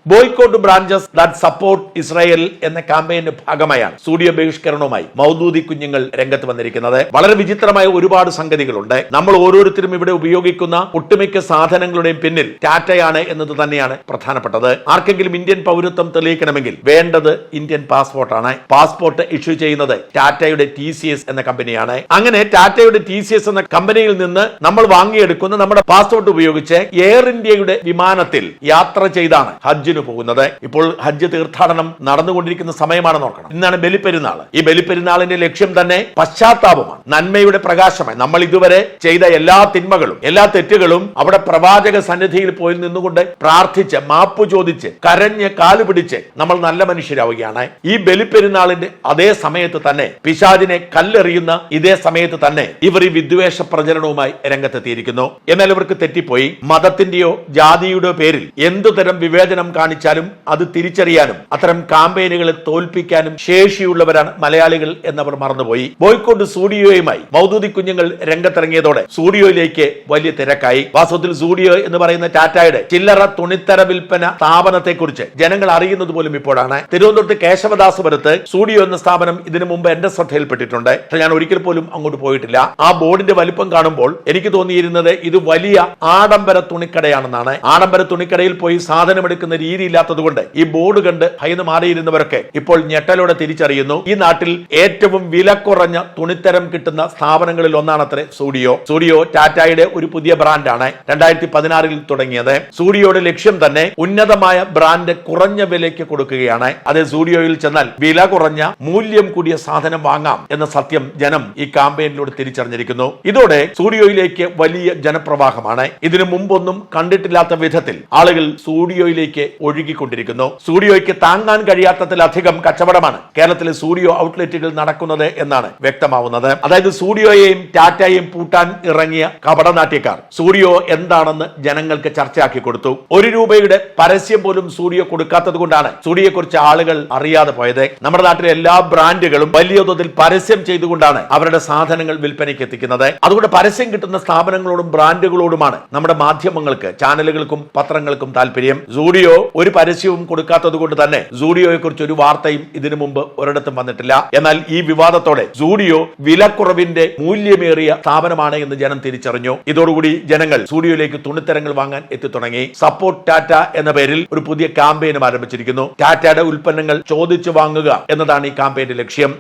Boycott branches that support Israel എന്ന ക്യാമ്പയിന്റെ ഭാഗമായാണ് സൂഡിയോ ബഹിഷ്കരണവുമായി മൗദൂദി കുഞ്ഞുങ്ങൾ രംഗത്ത് വന്നിരിക്കുന്നത്. വളരെ വിചിത്രമായ ഒരുപാട് സംഗതികളുണ്ട്. നമ്മൾ ഓരോരുത്തരും ഇവിടെ ഉപയോഗിക്കുന്ന ഒട്ടുമിക്ക സാധനങ്ങളുടെയും പിന്നിൽ ടാറ്റയാണ് എന്നത് തന്നെയാണ് പ്രധാനപ്പെട്ടത്. ആർക്കെങ്കിലും ഇന്ത്യൻ പൗരത്വം തെളിയിക്കണമെങ്കിൽ വേണ്ടത് ഇന്ത്യൻ പാസ്പോർട്ടാണ്. പാസ്പോർട്ട് ഇഷ്യൂ ചെയ്യുന്നത് ടാറ്റയുടെ TCS എന്ന കമ്പനിയാണ്. അങ്ങനെ ടാറ്റയുടെ TCS എന്ന കമ്പനിയിൽ നിന്ന് നമ്മൾ വാങ്ങിയെടുക്കുന്ന നമ്മുടെ പാസ്പോർട്ട് ഉപയോഗിച്ച് എയർ ഇന്ത്യയുടെ വിമാനത്തിൽ യാത്ര ചെയ്താണ് ഹജ്ജിന് പോകുന്നത്. ഇപ്പോൾ ഹജ്ജ് തീർത്ഥാടനം നടന്നുകൊണ്ടിരിക്കുന്ന സമയമാണെന്ന് ഓർക്കണം. ഇന്നാണ് ബലിപ്പെരുന്നാൾ. ഈ ബലിപ്പെരുന്നാളിന്റെ ലക്ഷ്യം തന്നെ പശ്ചാത്താപമാണ്, നന്മയുടെ പ്രകാശമായി. നമ്മൾ ഇതുവരെ ചെയ്ത എല്ലാ തിന്മകളും എല്ലാ തെറ്റുകളും അവിടെ പ്രവാചക സന്നിധിയിൽ പോയി നിന്നുകൊണ്ട് പ്രാർത്ഥിച്ച് മാപ്പ് ചോദിച്ച് കരഞ്ഞ് കാലുപിടിച്ച് നമ്മൾ നല്ല മനുഷ്യരാവുകയാണ്. ഈ ബലിപ്പെരുന്നാളിന്റെ അതേ സമയത്ത് തന്നെ പിശാചിനെ കല്ലെറിയുന്ന ഇതേ സമയത്ത് തന്നെ ഇവർ ഈ വിദ്വേഷ പ്രചരണവുമായി രംഗത്തെത്തിയിരിക്കുന്നു. എന്നാൽ ഇവർക്ക് തെറ്റിപ്പോയി. മതത്തിന്റെയോ ജാതിയുടെയോ പേരിൽ എന്തുതരം വിവേചനം കാണിച്ചാലും അത് തിരിച്ചറിയാനും അത്തരം ക്യാമ്പയിനുകളെ തോൽപ്പിക്കാനും ശേഷിയുള്ളവരാണ് മലയാളികൾ എന്നവർ മറന്നുപോയി. ബോയ്ക്കോട്ട് സൂഡിയോയുമായി മൗദൂദി കുഞ്ഞുങ്ങൾ രംഗത്തിറങ്ങിയതോടെ സൂഡിയോയിലേക്ക് വലിയ തിരക്കായി. വാസ്തവത്തിൽ സൂഡിയോ എന്ന് പറയുന്ന ടാറ്റയുടെ ചില്ലറ തുണിത്തര വിൽപ്പന സ്ഥാപനത്തെക്കുറിച്ച് ജനങ്ങൾ അറിയുന്നത് പോലും ഇപ്പോഴാണ്. തിരുവനന്തപുരത്ത് കേശവദാസപുരത്ത് സൂഡിയോ എന്ന സ്ഥാപനം ഇതിനു മുമ്പ് എന്റെ ശ്രദ്ധയിൽപ്പെട്ടിട്ടുണ്ട്. പക്ഷെ ഞാൻ ഒരിക്കൽ പോലും അങ്ങോട്ട് പോയിട്ടില്ല. ആ ബോർഡിന്റെ വലിപ്പം കാണുമ്പോൾ എനിക്ക് തോന്നിയിരുന്നത് ഇത് വലിയ ആഡംബര തുണിക്കടയാണെന്നാണ്. ആഡംബര തുണിക്കടയിൽ പോയി സാധനം എടുക്കുന്ന രീതി ഇല്ലാത്തത് കൊണ്ട് ഈ ബോർഡ് കണ്ട് ഭയന്ന് മാറിയിരുന്നവരൊക്കെ ഇപ്പോൾ ഞെട്ടലോടെ തിരിച്ചറിയുന്നു. ഈ നാട്ടിൽ ഏറ്റവും വില കുറഞ്ഞ തുണിത്തരം കിട്ടുന്ന സ്ഥാപനങ്ങളിൽ ഒന്നാണത്രേ സൂഡിയോ. സൂഡിയോ ടാറ്റയുടെ ഒരു പുതിയ ബ്രാൻഡാണ്. 2016 തുടങ്ങിയത്. സൂഡിയോയുടെ ലക്ഷ്യം തന്നെ ഉന്നതമായ ബ്രാൻഡ് കുറഞ്ഞ വിലയ്ക്ക് കൊടുക്കുകയാണ്. അതേ സൂഡിയോയിൽ ചെന്നാൽ വില കുറഞ്ഞ മൂല്യം കൂടിയ സാധനം വാങ്ങാം എന്ന സത്യം ജനം ഈ ക്യാമ്പയിനിലൂടെ തിരിച്ചറിഞ്ഞിരിക്കുന്നു. ഇതോടെ സൂഡിയോയിലേക്ക് വലിയ ജനപ്രവാഹമാണ്. ഇതിനു മുമ്പൊന്നും കണ്ടിട്ടില്ലാത്ത വിധത്തിൽ ആളുകൾ സൂഡിയോയിലേക്ക് ഒഴുകിക്കൊണ്ടിരിക്കുന്നു. സൂഡിയോയ്ക്ക് താങ്ങാൻ കഴിയാത്തതിലധികം കച്ചവടമാണ് കേരളത്തിലെ സൂഡിയോ ഔട്ട്ലെറ്റുകൾ നടക്കുന്നത് എന്നാണ് വ്യക്തമാവുന്നത്. അതായത് സൂഡിയോയെയും ടാറ്റയെയും പൂട്ടാൻ ഇറങ്ങിയ കപടനാട്യക്കാർ സൂഡിയോ എന്താണെന്ന് ജനങ്ങൾക്ക് ചർച്ചയാക്കി കൊടുത്തു. 1 രൂപയുടെ പരസ്യം പോലും സൂഡിയോ കൊടുക്കാത്തത് കൊണ്ടാണ് സൂഡിയോയെ കുറിച്ച് ആളുകൾ അറിയാതെ പോയത്. നമ്മുടെ നാട്ടിലെ എല്ലാ ബ്രാൻഡുകളും വലിയ തോതിൽ പരസ്യം ചെയ്തുകൊണ്ടാണ് അവരുടെ സാധനങ്ങൾ വിൽപ്പനയ്ക്ക് എത്തിക്കുന്നത്. അതുകൊണ്ട് പരസ്യം കിട്ടുന്ന സ്ഥാപനങ്ങളോടും ബ്രാൻഡുകളോടുമാണ് നമ്മുടെ മാധ്യമങ്ങൾക്ക്, ചാനലുകൾക്കും പത്രങ്ങൾക്കും താല്പര്യം. സൂഡിയോ ഒരു പരസ്യവും കൊടുക്കാത്തത് കൊണ്ട് തന്നെ സൂഡിയോയെ കുറിച്ച് ഒരു വാർത്തയും ഇതിനു മുമ്പ് ഒരിടത്തും വന്നിട്ടില്ല. എന്നാൽ ഈ വിവാദത്തോടെ സൂഡിയോ വിലക്കുറവിന്റെ മൂല്യമേറിയ സ്ഥാപനമാണ് എന്ന് ജനം തിരിച്ചറിഞ്ഞു. ഇതോടുകൂടി ജനങ്ങൾ സൂഡിയോയിലേക്ക് തുണിത്തരങ്ങൾ വാങ്ങാൻ എത്തിത്തുടങ്ങി. സപ്പോർട്ട് ടാറ്റ എന്ന പേരിൽ ഒരു പുതിയ ക്യാമ്പയിനും ആരംഭിച്ചിരിക്കുന്നു. ടാറ്റയുടെ ഉൽപ്പന്നങ്ങൾ ചോദിച്ചു വാങ്ങുക എന്നതാണ് ഈ ക്യാമ്പയിന്റെ ലക്ഷ്യം.